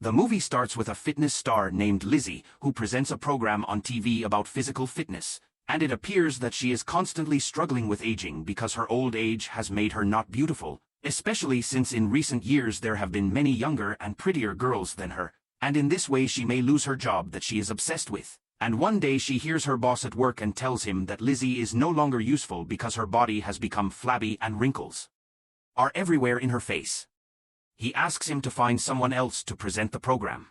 The movie starts with a fitness star named Lizzie who presents a program on TV about physical fitness, and it appears that she is constantly struggling with aging because her old age has made her not beautiful, especially since in recent years there have been many younger and prettier girls than her, and in this way she may lose her job that she is obsessed with. And one day she hears her boss at work and tells him that Lizzie is no longer useful because her body has become flabby and wrinkles are everywhere in her face. He asks him to find someone else to present the program.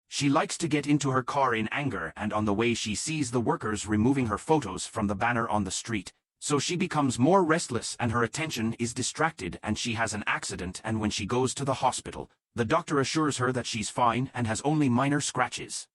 She likes to get into her car in anger, and on the way she sees the workers removing her photos from the banner on the street, so she becomes more restless and her attention is distracted and she has an accident, and when she goes to the hospital, the doctor assures her that she's fine and has only minor scratches.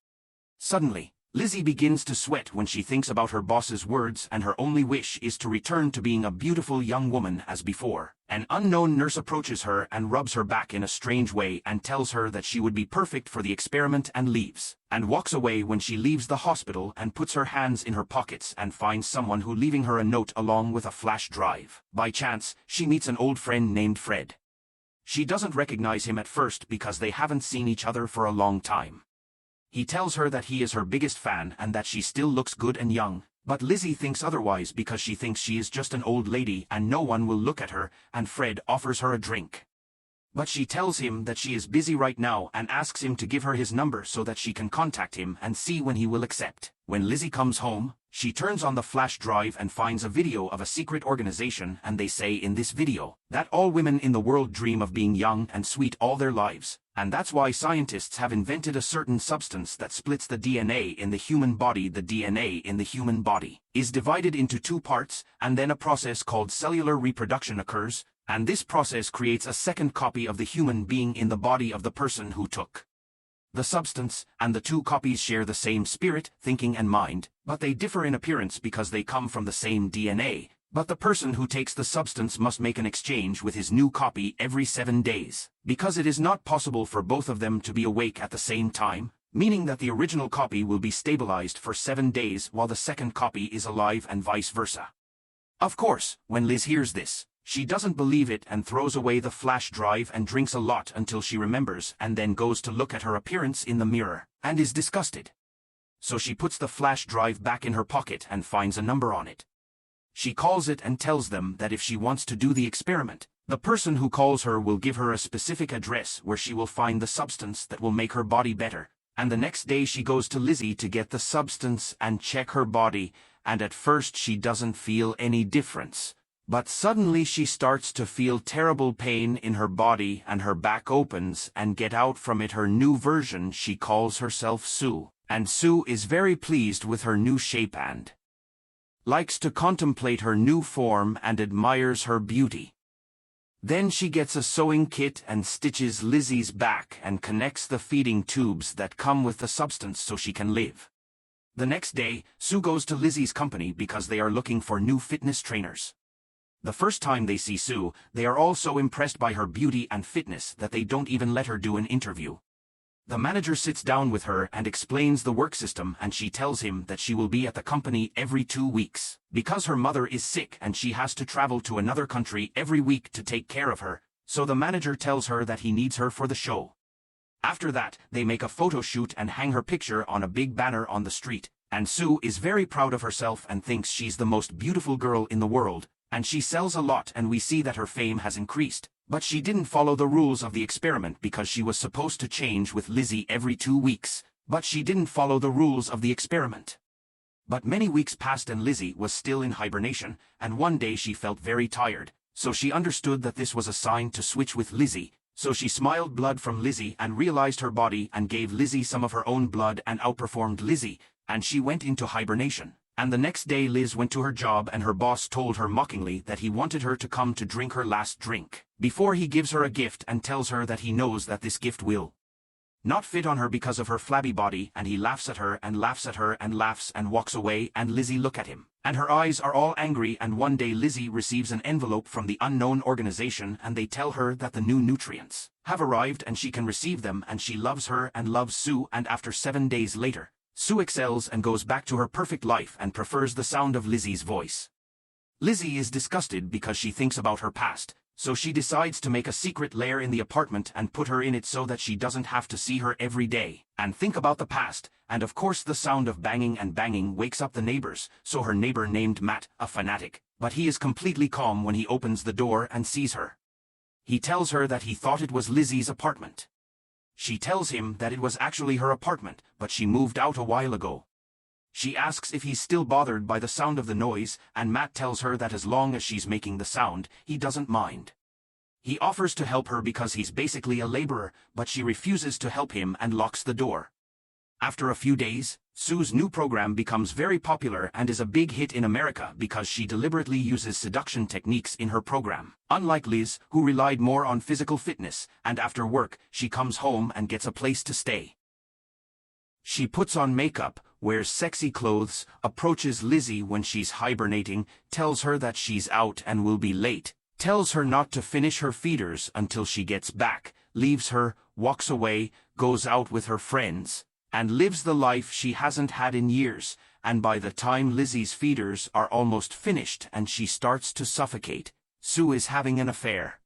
Suddenly, Lizzie begins to sweat when she thinks about her boss's words, and her only wish is to return to being a beautiful young woman as before. An unknown nurse approaches her and rubs her back in a strange way and tells her that she would be perfect for the experiment and leaves, and walks away when she leaves the hospital and puts her hands in her pockets and finds someone who leaving her a note along with a flash drive. By chance, she meets an old friend named Fred. She doesn't recognize him at first because they haven't seen each other for a long time. He tells her that he is her biggest fan and that she still looks good and young, but Lizzie thinks otherwise because she thinks she is just an old lady and no one will look at her, and Fred offers her a drink. But she tells him that she is busy right now and asks him to give her his number so that she can contact him and see when he will accept. When Lizzie comes home, she turns on the flash drive and finds a video of a secret organization, and they say in this video that all women in the world dream of being young and sweet all their lives, and that's why scientists have invented a certain substance that splits the DNA in the human body. The DNA in the human body is divided into two parts, and then a process called cellular reproduction occurs, and this process creates a second copy of the human being in the body of the person who took the substance, and the two copies share the same spirit, thinking and mind, but they differ in appearance because they come from the same DNA. But the person who takes the substance must make an exchange with his new copy every 7 days, because it is not possible for both of them to be awake at the same time, meaning that the original copy will be stabilized for 7 days while the second copy is alive and vice versa. Of course, when Liz hears this, she doesn't believe it and throws away the flash drive and drinks a lot until she remembers, and then goes to look at her appearance in the mirror, and is disgusted. So she puts the flash drive back in her pocket and finds a number on it. She calls it and tells them that if she wants to do the experiment, the person who calls her will give her a specific address where she will find the substance that will make her body better, and the next day she goes to Lizzie to get the substance and check her body, and at first she doesn't feel any difference. But suddenly she starts to feel terrible pain in her body and her back opens and get out from it her new version. She calls herself Sue, and Sue is very pleased with her new shape and likes to contemplate her new form and admires her beauty. Then she gets a sewing kit and stitches Lizzie's back and connects the feeding tubes that come with the substance so she can live. The next day, Sue goes to Lizzie's company because they are looking for new fitness trainers. The first time they see Sue, they are all so impressed by her beauty and fitness that they don't even let her do an interview. The manager sits down with her and explains the work system, and she tells him that she will be at the company every 2 weeks, because her mother is sick and she has to travel to another country every week to take care of her, so the manager tells her that he needs her for the show. After that, they make a photo shoot and hang her picture on a big banner on the street, and Sue is very proud of herself and thinks she's the most beautiful girl in the world, and she sells a lot, and we see that her fame has increased. But she didn't follow the rules of the experiment because she was supposed to change with Lizzie every 2 weeks, but she didn't follow the rules of the experiment. But many weeks passed and Lizzie was still in hibernation, and one day she felt very tired, so she understood that this was a sign to switch with Lizzie, so she smiled blood from Lizzie and realized her body and gave Lizzie some of her own blood and outperformed Lizzie, and she went into hibernation. And the next day Liz went to her job and her boss told her mockingly that he wanted her to come to drink her last drink before he gives her a gift, and tells her that he knows that this gift will not fit on her because of her flabby body, and he laughs at her and laughs at her and laughs and walks away, and Lizzie look at him, and her eyes are all angry. And one day Lizzie receives an envelope from the unknown organization and they tell her that the new nutrients have arrived and she can receive them, and she loves her and loves Sue, and after 7 days later, Sue excels and goes back to her perfect life and prefers the sound of Lizzie's voice. Lizzie is disgusted because she thinks about her past, So she decides to make a secret lair in the apartment and put her in it so that she doesn't have to see her every day and think about the past, and of course the sound of banging and banging wakes up the neighbors, so her neighbor named Matt, a fanatic, but he is completely calm when he opens the door and sees her. He tells her that he thought it was Lizzie's apartment. She tells him that it was actually her apartment, but she moved out a while ago. She asks if he's still bothered by the sound of the noise, and Matt tells her that as long as she's making the sound, he doesn't mind. He offers to help her because he's basically a laborer, but she refuses to help him and locks the door. After a few days, Sue's new program becomes very popular and is a big hit in America because she deliberately uses seduction techniques in her program. Unlike Liz, who relied more on physical fitness, and after work, she comes home and gets a place to stay. She puts on makeup, wears sexy clothes, approaches Lizzie when she's hibernating, tells her that she's out and will be late, tells her not to finish her feeders until she gets back, leaves her, walks away, goes out with her friends, and lives the life she hasn't had in years, and by the time Lizzie's feeders are almost finished and she starts to suffocate, Sue is having an affair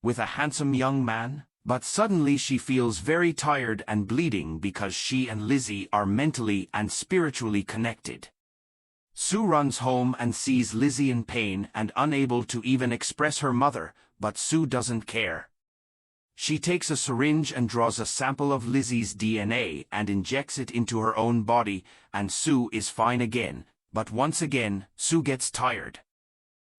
with a handsome young man. But suddenly she feels very tired and bleeding because she and Lizzie are mentally and spiritually connected. Sue runs home and sees Lizzie in pain and unable to even express her mother, but Sue doesn't care. She takes a syringe and draws a sample of Lizzie's DNA and injects it into her own body, and Sue is fine again, but once again, Sue gets tired.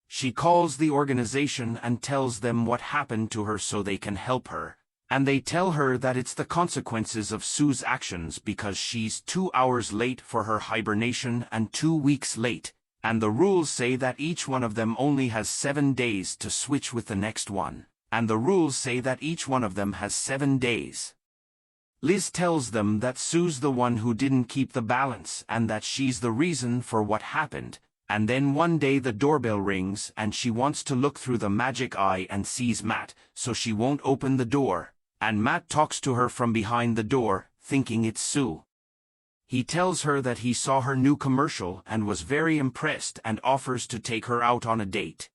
She calls the organization and tells them what happened to her so they can help her, and they tell her that it's the consequences of Sue's actions because she's 2 hours late for her hibernation and 2 weeks late, and the rules say that each one of them only has 7 days to switch with the next one, and the rules say that each one of them has 7 days. Liz tells them that Sue's the one who didn't keep the balance and that she's the reason for what happened. And then one day the doorbell rings and she wants to look through the magic eye and sees Matt, so she won't open the door, and Matt talks to her from behind the door, thinking it's Sue. He tells her that he saw her new commercial and was very impressed and offers to take her out on a date.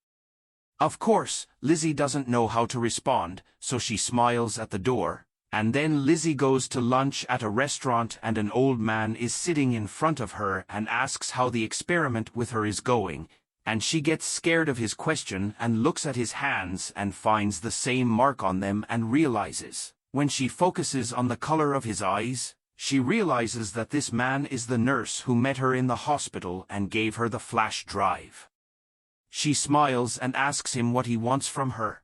Of course, Lizzie doesn't know how to respond, so she smiles at the door. And then Lizzie goes to lunch at a restaurant and an old man is sitting in front of her and asks how the experiment with her is going, and she gets scared of his question and looks at his hands and finds the same mark on them and realizes, when she focuses on the color of his eyes, she realizes that this man is the nurse who met her in the hospital and gave her the flash drive. She smiles and asks him what he wants from her.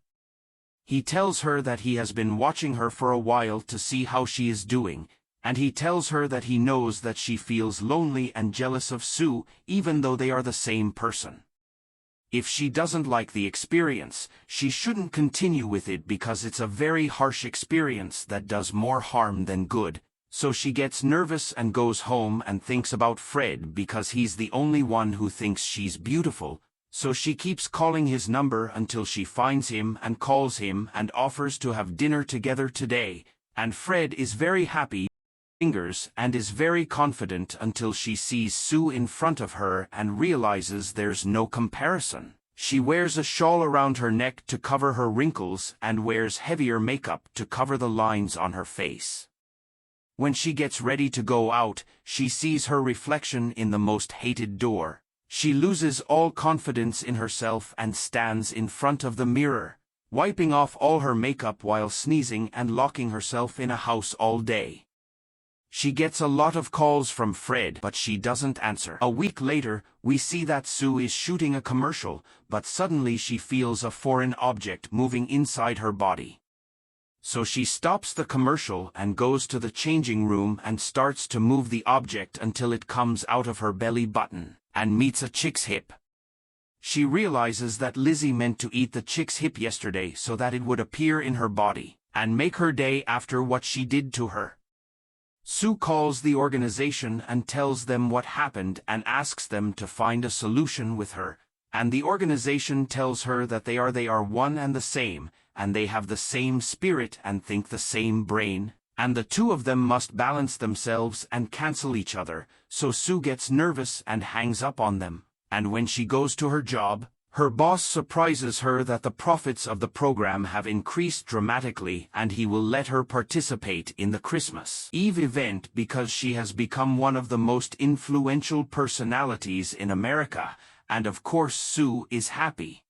He tells her that he has been watching her for a while to see how she is doing, and he tells her that he knows that she feels lonely and jealous of Sue, even though they are the same person. If she doesn't like the experience, she shouldn't continue with it because it's a very harsh experience that does more harm than good, so she gets nervous and goes home and thinks about Fred because he's the only one who thinks she's beautiful. So she keeps calling his number until she finds him and calls him and offers to have dinner together today, and Fred is very happy, fingers, and is very confident until she sees Sue in front of her and realizes there's no comparison. She wears a shawl around her neck to cover her wrinkles and wears heavier makeup to cover the lines on her face. When she gets ready to go out, she sees her reflection in the most hated door. She loses all confidence in herself and stands in front of the mirror, wiping off all her makeup while sneezing and locking herself in a house all day. She gets a lot of calls from Fred, but she doesn't answer. A week later, we see that Sue is shooting a commercial, but suddenly she feels a foreign object moving inside her body. So she stops the commercial and goes to the changing room and starts to move the object until it comes out of her belly button and meets a chick's hip. She realizes that Lizzie meant to eat the chick's hip yesterday so that it would appear in her body and make her day after what she did to her. Sue calls the organization and tells them what happened and asks them to find a solution with her, and the organization tells her that they are one and the same, and they have the same spirit and think the same brain, and the two of them must balance themselves and cancel each other, so Sue gets nervous and hangs up on them, and when she goes to her job, Her boss surprises her that the profits of the program have increased dramatically and he will let her participate in the Christmas Eve event because she has become one of the most influential personalities in America, and of course Sue is happy.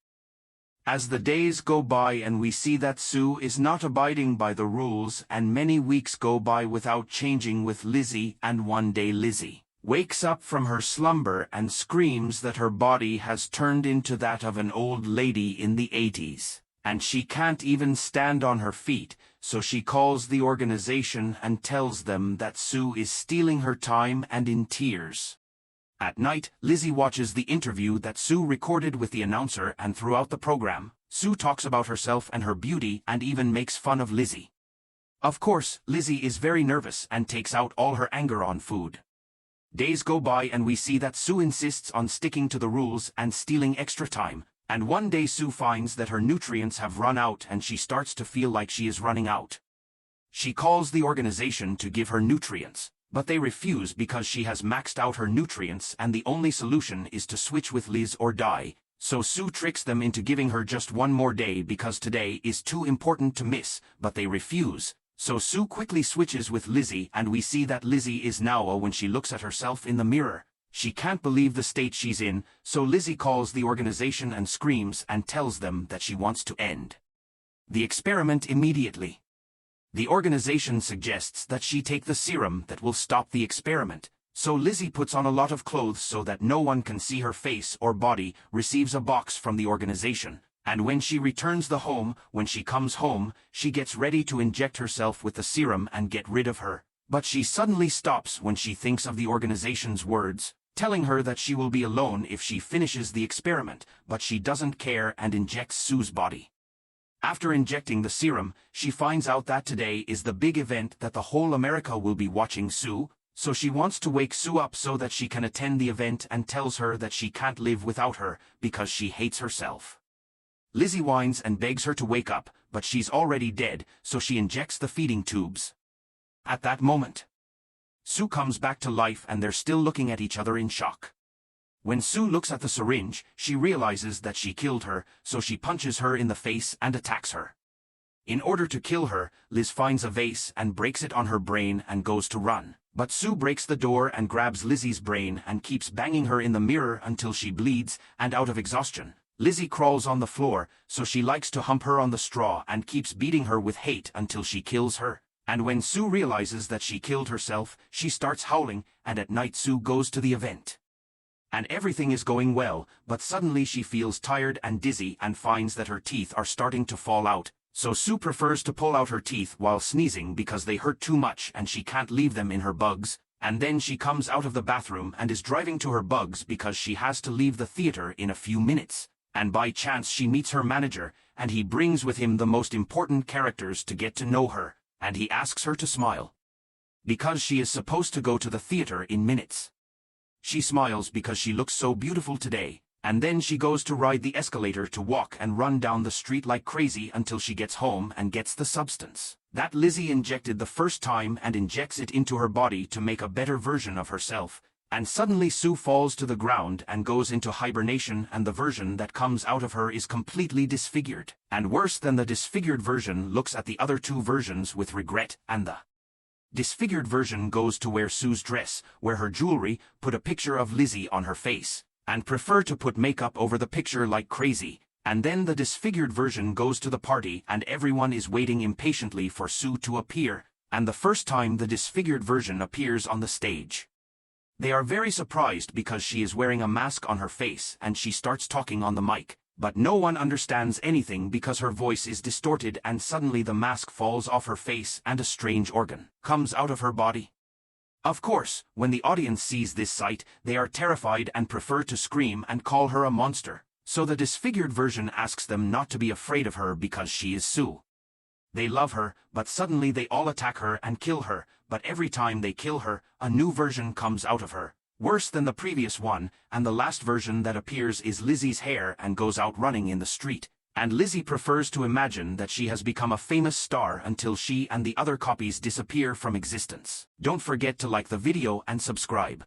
As the days go by and we see that Sue is not abiding by the rules and many weeks go by without changing with Lizzie, and one day Lizzie wakes up from her slumber and screams that her body has turned into that of an old lady in the 80s, and she can't even stand on her feet, so she calls the organization and tells them that Sue is stealing her time and in tears. At night, Lizzie watches the interview that Sue recorded with the announcer, and throughout the program, Sue talks about herself and her beauty and even makes fun of Lizzie. Of course, Lizzie is very nervous and takes out all her anger on food. Days go by and we see that Sue insists on sticking to the rules and stealing extra time, and one day Sue finds that her nutrients have run out and she starts to feel like she is running out. She calls the organization to give her nutrients, but they refuse because she has maxed out her nutrients and the only solution is to switch with Liz or die, so Sue tricks them into giving her just one more day because today is too important to miss, but they refuse, so Sue quickly switches with Lizzie, and we see that Lizzie is now when she looks at herself in the mirror. She can't believe the state she's in, so Lizzie calls the organization and screams and tells them that she wants to end the experiment immediately. The organization suggests that she take the serum that will stop the experiment, so Lizzie puts on a lot of clothes so that no one can see her face or body, receives a box from the organization, and when she returns when she comes home, she gets ready to inject herself with the serum and get rid of her, but she suddenly stops when she thinks of the organization's words, telling her that she will be alone if she finishes the experiment, but she doesn't care and injects Sue's body. After injecting the serum, she finds out that today is the big event that the whole America will be watching Sue, so she wants to wake Sue up so that she can attend the event and tells her that she can't live without her because she hates herself. Lizzie whines and begs her to wake up, but she's already dead, so she injects the feeding tubes. At that moment, Sue comes back to life and they're still looking at each other in shock. When Sue looks at the syringe, she realizes that she killed her, so she punches her in the face and attacks her. In order to kill her, Liz finds a vase and breaks it on her brain and goes to run. But Sue breaks the door and grabs Lizzie's brain and keeps banging her in the mirror until she bleeds, and out of exhaustion, Lizzie crawls on the floor, so she likes to hump her on the straw and keeps beating her with hate until she kills her. And when Sue realizes that she killed herself, she starts howling, and at night Sue goes to the event. And everything is going well, but suddenly she feels tired and dizzy and finds that her teeth are starting to fall out, so Sue prefers to pull out her teeth while sneezing because they hurt too much and she can't leave them in her bugs, and then she comes out of the bathroom and is driving to her bugs because she has to leave the theater in a few minutes, and by chance she meets her manager, and he brings with him the most important characters to get to know her, and he asks her to smile because she is supposed to go to the theater in minutes. She smiles because she looks so beautiful today, and then she goes to ride the escalator to walk and run down the street like crazy until she gets home and gets the substance that Lizzie injected the first time and injects it into her body to make a better version of herself, and suddenly Sue falls to the ground and goes into hibernation, and the version that comes out of her is completely disfigured, and worse than the disfigured version looks at the other two versions with regret, and the disfigured version goes to wear Sue's dress, wear her jewelry, put a picture of Lizzie on her face, and prefer to put makeup over the picture like crazy, and then the disfigured version goes to the party and everyone is waiting impatiently for Sue to appear, and the first time the disfigured version appears on the stage, they are very surprised because she is wearing a mask on her face and she starts talking on the mic, but no one understands anything because her voice is distorted, and suddenly the mask falls off her face and a strange organ comes out of her body. Of course, when the audience sees this sight, they are terrified and prefer to scream and call her a monster, so the disfigured version asks them not to be afraid of her because she is Sue. They love her, but suddenly they all attack her and kill her, but every time they kill her, a new version comes out of her, worse than the previous one, and the last version that appears is Lizzie's hair and goes out running in the street, and Lizzie prefers to imagine that she has become a famous star until she and the other copies disappear from existence. Don't forget to like the video and subscribe.